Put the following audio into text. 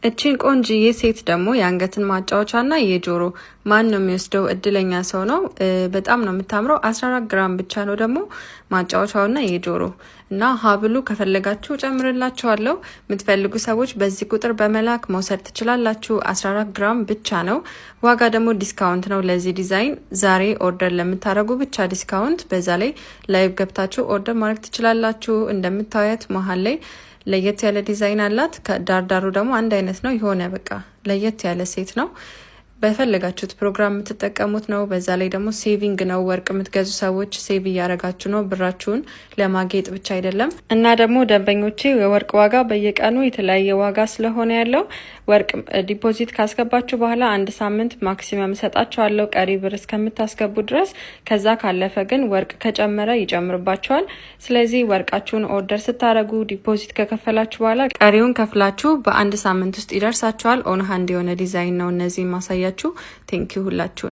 እቺን ቆንጂዬ ሴት ደግሞ የአንገትን ማጫወቻና የጆሮ ማን ነው የሚወስደው? እድለኛ ሰው ነው። በጣም ነው የምታምረው። 14 ግራም ብቻ ነው ደግሞ ማጫወቻውና የጆሮ እና ሀብሉ ከፈለጋችሁ ጨምርላችኋለሁ። የምትፈልጉ ሰዎች በዚህ ቁጥር በመላክ መውሰድ ትችላላችሁ። 14 ግራም ብቻ ነው። ዋጋ ደግሞ ዲስካውንት ነው ለዚህ ዲዛይን። ዛሬ ኦርደር ለምታደርጉ ብቻ ዲስካውንት። በዛ ላይ ላይቭ ገብታችሁ ኦርደር ማድረግ ትችላላችሁ። እንደምታዩት መሀል ላይ ለየት ያለ ዲዛይን አላት። ከዳርዳሩ ደግሞ አንድ አይነት ነው። የሆነ በቃ ለየት ያለ ሴት ነው። በፈለጋችሁት ፕሮግራም የምትጠቀሙት ነው። በዛ ላይ ደግሞ ሴቪንግ ነው። ወርቅ የምትገዙ ሰዎች ሴቭ እያደረጋችሁ ነው፣ ብራችሁን ለማጌጥ ብቻ አይደለም። እና ደግሞ ደንበኞቼ የወርቅ ዋጋ በየቀኑ የተለያየ ዋጋ ስለሆነ ያለው ወርቅ ዲፖዚት ካስገባችሁ በኋላ 1 ሳምንት ማክሲመም እሰጣችኋለሁ ቀሪ ብር እስከምታስገቡ ድረስ። ከዛ ካለፈ ግን ወርቅ ከጨመረ ይጨምርባችኋል። ስለዚህ ወርቃችሁን ኦርደር ስታደርጉ ዲፖዚት ከከፈላችሁ በኋላ ቀሪውን ከፍላችሁ በ1 ሳምንት ውስጥ ይደርሳችኋል። ኦን ሃንድ የሆነ ዲዛይን ነው እነዚህ ማሳያችሁ። ቴንኪዩ ሁላችሁ።